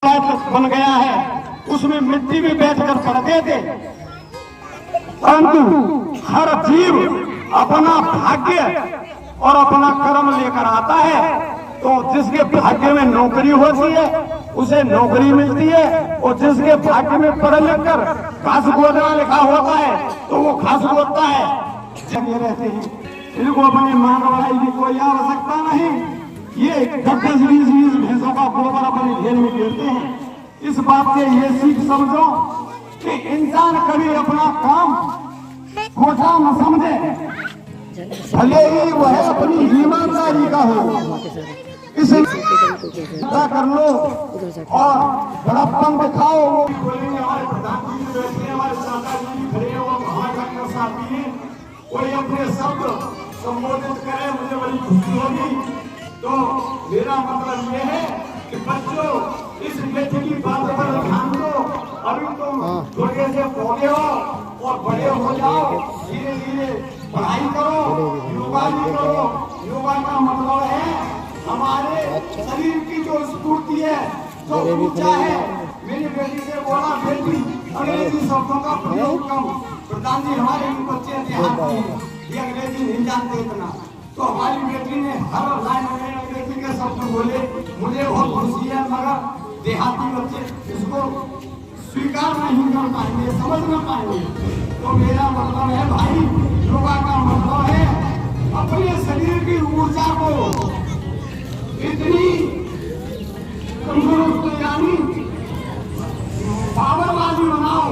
बन गया है, उसमें मिट्टी भी बैठकर पड़ते थे। परंतु हर जीव अपना भाग्य और अपना कर्म लेकर आता है। तो जिसके भाग्य में नौकरी होती है उसे नौकरी मिलती है, और जिसके भाग्य में पढ़ लिख कर घास गोदना लिखा होता है तो वो घास गोदता है। जगे रहते हैं, इनको अपनी मां बढ़ाई की कोई आवश्यकता नहीं। ये 10-20 भैंसों का गोबर अपने घेर में गिरते हैं। इस बात से ये सीख समझो कि इंसान कभी अपना काम खोटा न समझे, भले ही वह अपनी ईमानदारी का हो। इसे कर लो और बड़प्पन दिखाओ। हमारे प्रधानमंत्री बैठे हैं, हमारे चाचा जी खड़े हैं, वो महाराष्ट्र साथी हैं, कोई अपने शब्द संबोधित करे मुझे बड़ी खुशी होगी। तो मेरा मतलब ये है कि बच्चों इस बेटे की बात पर ध्यान दो। अभी तुम छोटे से पौधे हो और बड़े हो जाओ, धीरे धीरे पढ़ाई करो, योगा भी करो। योगा का मतलब है हमारे शरीर की जो स्फूर्ति है, जो ऊर्जा है। मेरी बेटी से बोला, बेटी अंग्रेजी शब्दों का प्रयोग कम। प्रधान जी हमारे बच्चे देहाती हैं, ये अंग्रेजी नहीं जानते इतना। तो हमारी बेटी ने हर लाइन में अंग्रेजी के शब्द बोले। मुझे बहुत खुशी है, मगर देहाती बच्चे इसको स्वीकार नहीं कर पाएंगे, समझ न पाएंगे। तो मेरा मतलब है भाई, योगा का मतलब है अपने शरीर की ऊर्जा को इतनी तंदुरुस्त यानी पावर वाली बनाओ,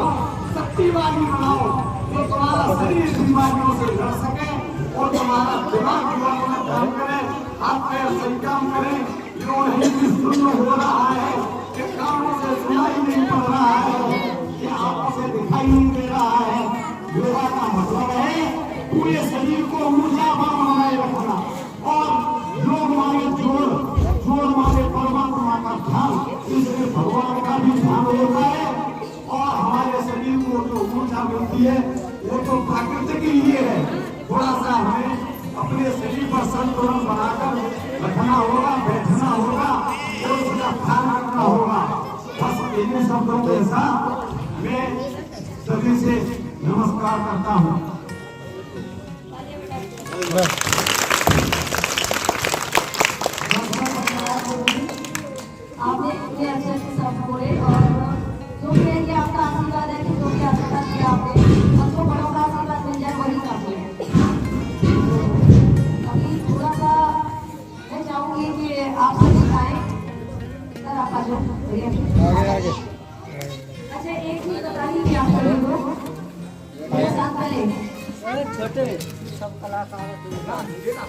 शक्ति वाली बनाओ, तो तुम्हारा शरीर बीमारियों से लड़ सके और तुम्हारा दिमाग काम करे, हाथ पैर सही काम करे। जो नहीं सुन्न हो रहा है कि कानों से सुनाई नहीं पड़ रहा है, कि आंखों से दिखाई नहीं दे रहा है। योगा का मतलब है पूरे शरीर को ऊर्जावान बनाए रखना। और योग माने जोड़ माने परमात्मा का ध्यान, इसलिए भगवान का भी ध्यान होता है। और हमारे शरीर को जो ऊर्जा मिलती है वो तो प्राकृतिक ही है। थोड़ा सा हमें अपने शरीर पर संतुलन बनाकर रखना होगा, बैठना होगा और उसका ध्यान रखना होगा। बस इन्हीं शब्दों के साथ मैं सभी से नमस्कार करता हूँ। आपने इतने अच्छे से सब बोले, और जो भी है कि आपका आशीर्वाद है कि जो भी आशीर्वाद किया आपने, सबको बड़ों का आशीर्वाद मिल जाए वही काफी है। अभी थोड़ा सा मैं चाहूंगी कि आप सब बताएं। सर आप आ जाओ आगे। अच्छा एक चीज बताइए कि आप सभी को मेरे साथ पहले छोटे सब कलाकार कुछ बात बताऊंगा।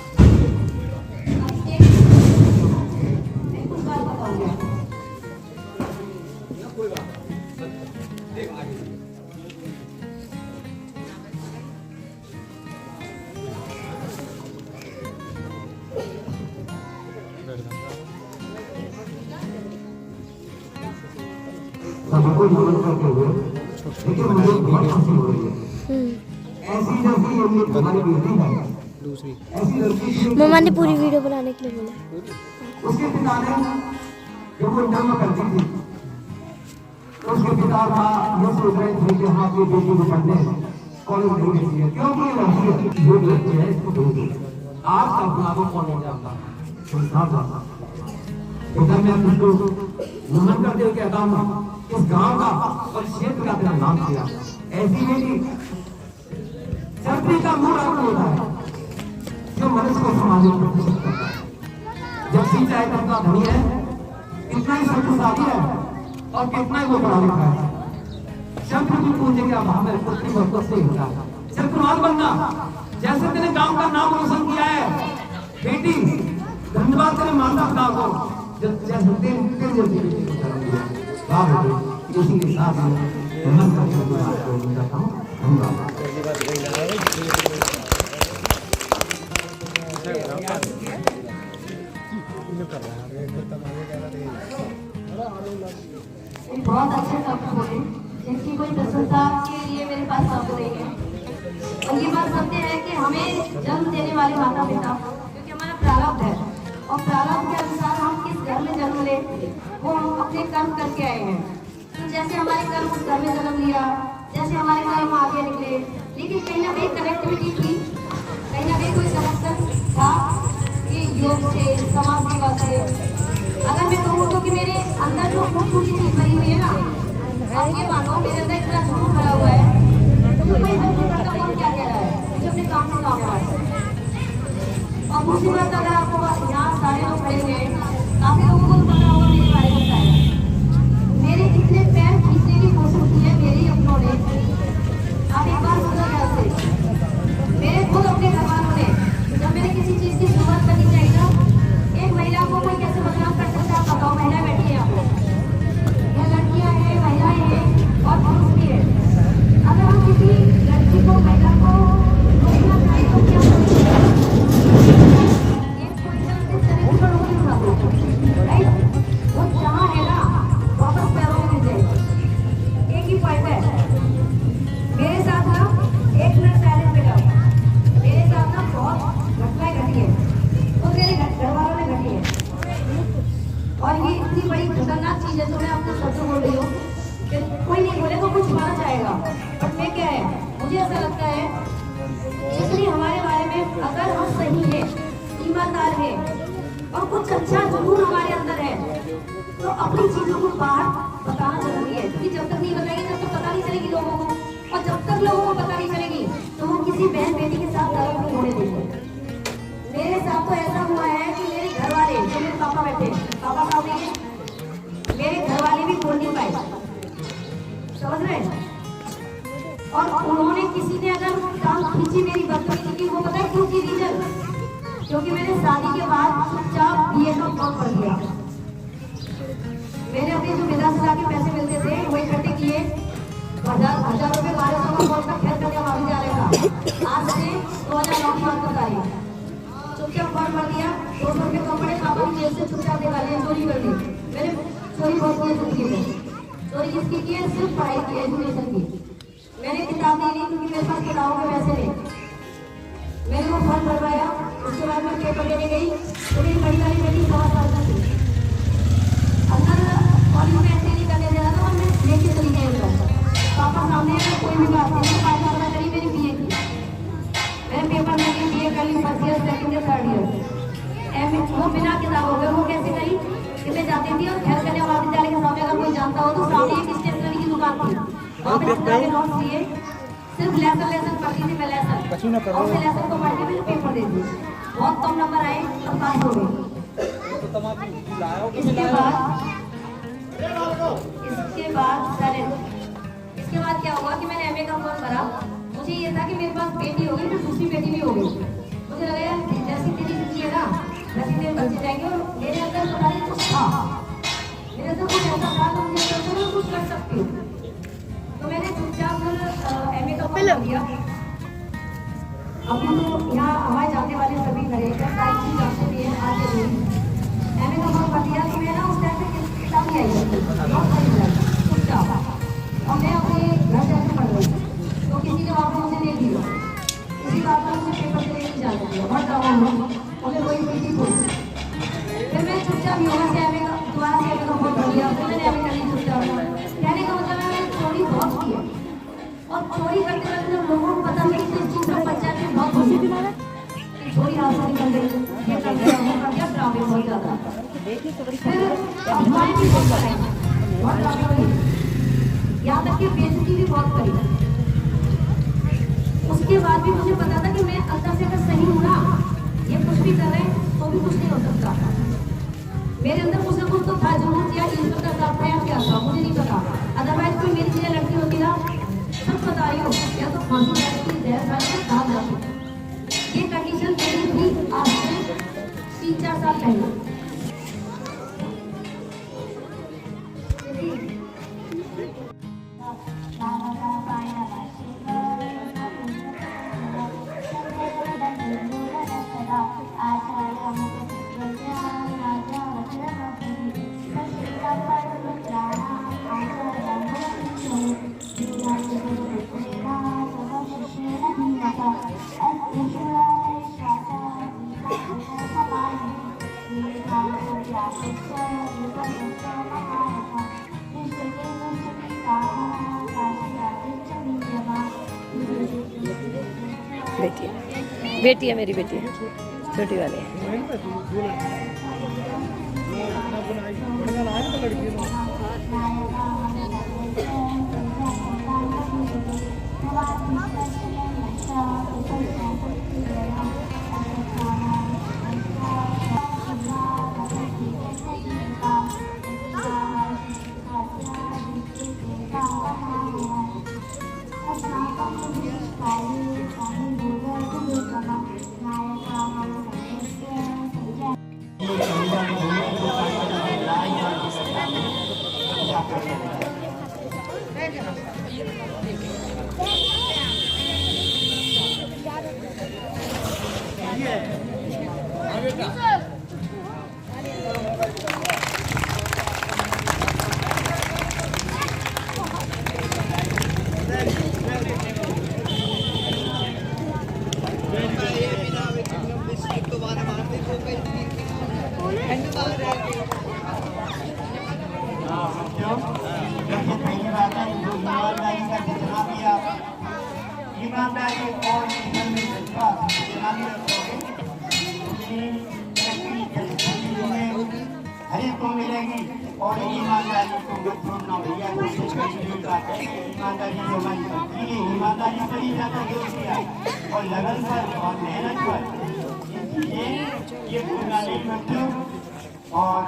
सबको नमन करते हुए, लेकिन मुझे बहुत खुशी हो रही है। ऐसी लड़की ये हमारी बेटी है, ऐसी लड़की मम्मा ने पूरी वीडियो बनाने के लिए बोला। उसके पिता ने जब वो जन्म करती थी तो उसके पिता का ये सोच रहे थे कि हाँ अपनी बेटी को पढ़ने कॉलेज नहीं भेजी है, क्योंकि लड़की जो बच्चे है इसको भेजी। आज कल्पना को कौन नहीं जानता, संसार जानता। इधर मैं तुमको नमन करते हुए कहता हूँ, इस गांव का और क्षेत्र का तेरा नाम किया। ऐसी बेटी धरती का मूल अर्थ होता है जो मनुष्य को समाज में प्रतिष्ठित करता है। जब सीता है तब का धनी है, कितना ही शक्तिशाली है और कितना ही वो पढ़ा लिखा है। शंकर की पूजे के अभाव में पृथ्वी पर कुछ नहीं होता है। शंकरवाद बनना, जैसे तेरे गांव का नाम रोशन किया है बेटी, धन्यवाद तेरे माता पिता को जैसे तेरे जैसी बेटी को जन्म दिया। इसी के साथ नमन करके जाता हूँ। बहुत अच्छे शब्द बोले, जिनकी कोई प्रशंसा के लिए मेरे पास शब्द नहीं है। और ये बात सत्य है कि हमें जन्म देने वाले माता पिता, क्योंकि हमारा प्रारब्ध है और प्रारब्ध के अनुसार हम किस घर में जन्म ले वो हम अपने कर्म करके आए हैं। तो जैसे हमारे कर्म उस घर में जन्म लिया, जैसे हमारे कर्म आगे निकले, लेकिन कहीं ना कहीं कनेक्टिविटी थी, कहीं ना कहीं कोई कनेक्शन था कि योग से, समाज सेवा से। अगर मैं कहूँ तो कि मेरे अंदर जो खूबसूरती चीज भरी हुई है ना, अब ये मानो मेरे अंदर इतना जुनून भरा हुआ है तो कोई समझ नहीं पड़ता कौन क्या कह रहा है, मुझे अपने काम से काम है। और दूसरी बात, अगर आपको यहाँ सारे लोग खड़े हुए हैं, काफी लोगों को पता होगा मेरे बारे में क्या है। मेरे इतने पैर खींचने की कोशिश की है मेरी अपनों ने, आप एक बार सुनो ध्यान से। मेरे खुद अपने घर वालों ने, जब मैंने किसी चीज की शुरुआत करनी चाहिए ना, एक महिला को कोई कैसे बदनाम कर सकता है? बताओ, महिला बैठी है यहाँ पे, यह लड़कियां हैं, महिलाएं हैं और पुरुष भी है। अगर हम किसी लड़की को, महिला को रोकना चाहें तो क्या करें? एक क्वेश्चन से चरित्र पर उंगली उठा दो, राइट? वो जहाँ है ना, वापस पैरों में गिर जाएगी। एक ही पॉइंट है, मेरे साथ ना 1 मिनट साइलेंस पे जाओ, मेरे साथ ना बहुत घटनाएं घटी है, तो मेरे घर वालों ने घटी है। और ये इतनी बड़ी खतरनाक चीज है, तो मैं आपको सच बोल रही हूँ कि कोई नहीं बोले तो कुछ माना चाहेगा, बट मैं क्या है, मुझे ऐसा लगता है इसलिए हमारे बारे में अगर हम सही है, ईमानदार है और कुछ अच्छा जुनून हमारे अंदर है, तो अपनी चीजों को बाहर बताना जरूरी है। क्योंकि जब तक नहीं बताएंगे तब तक पता नहीं चलेगी लोगों को, और जब तक लोगों को पता नहीं चलेगी तो वो किसी बहन बेटी के साथ गलत नहीं होने देंगे। मेरे साथ तो ऐसा हुआ है कि मेरे घर वाले, जो मेरे पापा बैठे, पापा साहब नहीं है, मेरे घर वाले भी बोल नहीं पाए, समझ रहे हैं? और उन्होंने, किसी ने अगर काम खींची मेरी बदतमीजी की, वो पता है क्यों की रीजन? क्योंकि मैंने शादी के बाद चुपचाप बीए का फॉर्म भर दिया। मैंने अपने जो विदा के पैसे मिलते थे वो इकट्ठे किए, 1000 रुपए 1200 का फॉर्म खैर करने वाली जा रहा था। आज से 2009 की बात बता रही, चुपचाप फॉर्म भर दिया, 200 रुपये कम पड़े, पापा की जेब से चुपचाप निकाले, चोरी कर दी। मैंने चोरी बहुत की जिंदगी में। चोरी किसकी की है? सिर्फ पढ़ाई की, एजुकेशन की। मैंने किताब नहीं ली क्योंकि मेरे पास किताबों के पैसे नहीं। मैंने वो फॉर्म भरवाया, उसके बाद मैं पेपर देने गई, तो मेरी बड़ी वाली बेटी 7 साल की थी। अंदर कॉलेज में एंट्री नहीं करने दे रहा था और मैं लेके चली गई अंदर। पापा सामने कोई भी बात नहीं, 5 साल करी मेरी बीए की। मैंने पेपर में बीए कर ली, first year, second year, third year. MA वो बिना किताबों के, वो कैसे करी कि मैं जाती थी और खैर करने महाविद्यालय के सामने अगर कोई जानता हो तो सामने एक स्टेशनरी की दुकान थी, वहाँ पे किताबें नोट्स दिए, सिर्फ लेसन पढ़ती थी मैं, लेसन, और उसे लेसन को पढ़ के मैंने पेपर दे दी। बहुत कम नंबर आए और पास हो गई। इसके बाद क्या हुआ कि मैंने एमए का फॉर्म भरा। मुझे ये था कि मेरे पास बेटी होगी, फिर दूसरी बेटी भी होगी। मुझे लगा यार जैसी तेरी जिंदगी है ना, वैसे मेरे बच्चे जाएंगे। और मेरे अंदर पता नहीं कुछ था, मेरे अंदर कुछ ऐसा था तो मुझे लगता था मैं कुछ कर सकती हूँ। तो मैंने चुपचाप एमए का फॉर्म भर दिया। अभी तो यहाँ हमारे जानने वाले सभी खड़े हैं, सारी चीज जानते भी हैं, आज भी एमए का फॉर्म भर दिया। तो मैं ना उस टाइम पे किताब नहीं आई चुपचाप, और मैं अपने घर जाकर पढ़ रही थी, तो किसी ने वहाँ पर मुझे नहीं दिया। इसी बात पर मुझे पेपर देने की इजाजत दिया, बहुत डाउन हुआ, मुझे कोई चीज़ नहीं। फिर मैं चुपचाप योगा से एमए का, दोबारा से एमए का फॉर्म भर दिया। फिर मैंने एमए कर ली चुपचाप। कहने का मतलब है मैंने चोरी बहुत की है, और चोरी करते करते जब लोगों को पता चली तो इस चीज़ का पंचायत में बहुत खुशी थी। चोरी हाथ से निकल गई, ये कर दिया, वो कर दिया, ड्रामे बहुत ज़्यादा। फिर अफवाहें भी बहुत कराई, बहुत ड्रामे हुई, यहाँ तक कि बेइज्जती भी बहुत करी। उसके बाद भी मुझे पता था कि मैं अंदर से अगर सही हूँ ना, ये कुछ भी कर रहे हैं तो भी कुछ नहीं हो सकता। मेरे अंदर कुछ ना कुछ तो था, जुनून या ईश्वर का साथ था या क्या था मुझे नहीं पता। अदरवाइज कोई मेरी जगह लड़की होती ना, सब बता रही हो, या तो फांसी जाती, जहर खाती, दाल जाती। ये कंडीशन मेरी थी आज से 3-4 साल पहले। बेटी है मेरी बेटी है, छोटी वाली है। ईमानदारी और जीवन में विश्वास बनाए रखोगे, हरी को मिलेगी। और ईमानदारी को मत छोड़ना भैया, ईमानदारी जो हमारी बनती है, ईमानदारी बड़ी ज्यादा जरूरी है और लगन पर और मेहनत पर, इसलिए ये भूलना नहीं बच्चों। और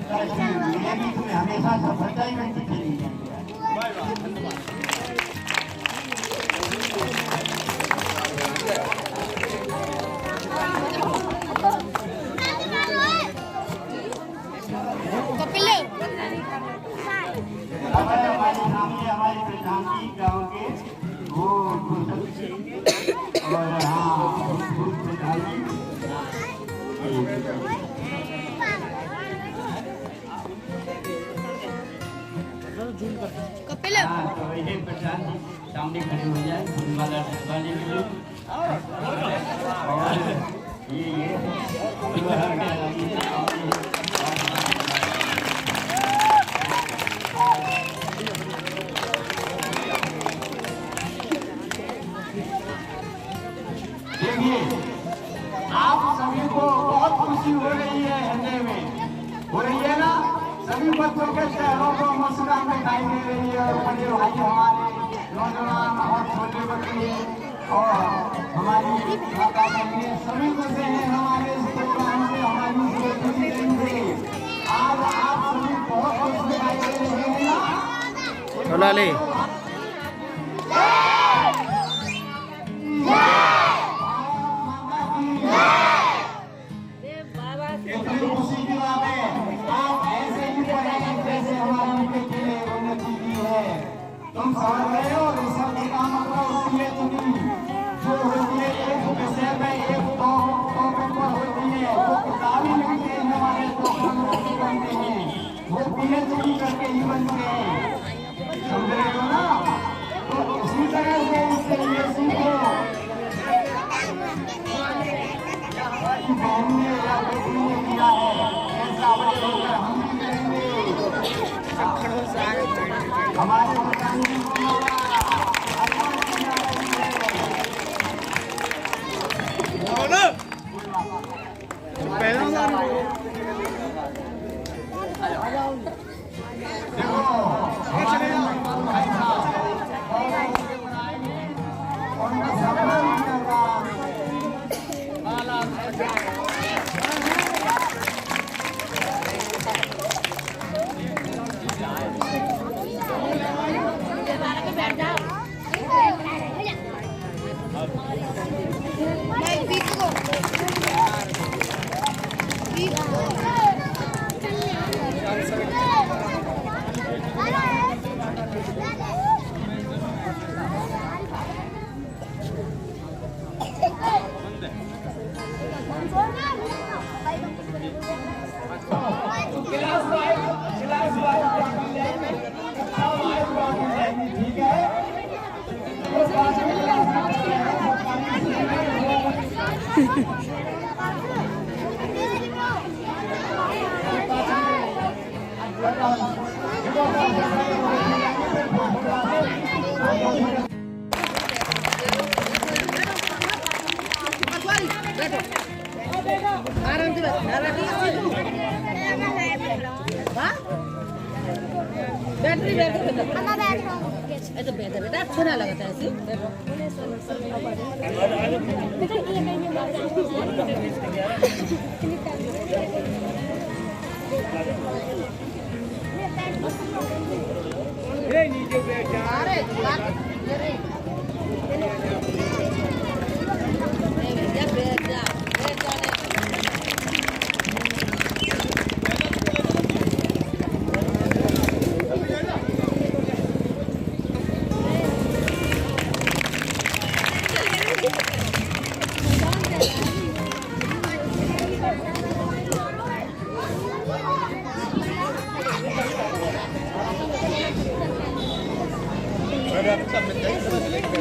तरक्की मिलेगी तुम्हें, हमेशा सफलता ही बनती चली जाएगी। हमारे प्रधान जी गाँव के वो और हाँ प्रधान जी तो ये प्रधान जी सामने खड़े हो जाए, फूल वाला डब्बा ले लो और ये आप सभी को बहुत खुशी हो रही है, हृदय में हो रही है ना। सभी बच्चों के चेहरों को मुस्कान दिखाई दे रही है और बड़े भाई हमारे नौजवान और छोटे बच्चे और हमारी माता बहनें सभी खुश हैं हमारे इस प्रोग्राम से, हमारी आज आप सभी बहुत खुश दिखाई दे रहे हैं ना। खुशी की बात है, आप ऐसे ही पढ़ेंगे जैसे हमारी बेटी ने उन्नति की है। तुम समझ रहे हो, रिसर्च का मतलब होती है चुनी जो होती है एक विषय में एक टॉपिक पर होती है, वो किताबी लिखते हैं हमारे तो बनते हैं, वो पीएचडी करके ही बनते हैं। समझ रहे हो ना, तो इसी तरह से इससे ये सीखो बहन ने या बेटी ने किया है, ऐसा बड़े होकर हम भी करेंगे। हमारे प्रधान जी को आराम से बैठ बैटरी ऐसे बेटा बेटा अच्छा ना लगता है ऐसे सब मिलते हैं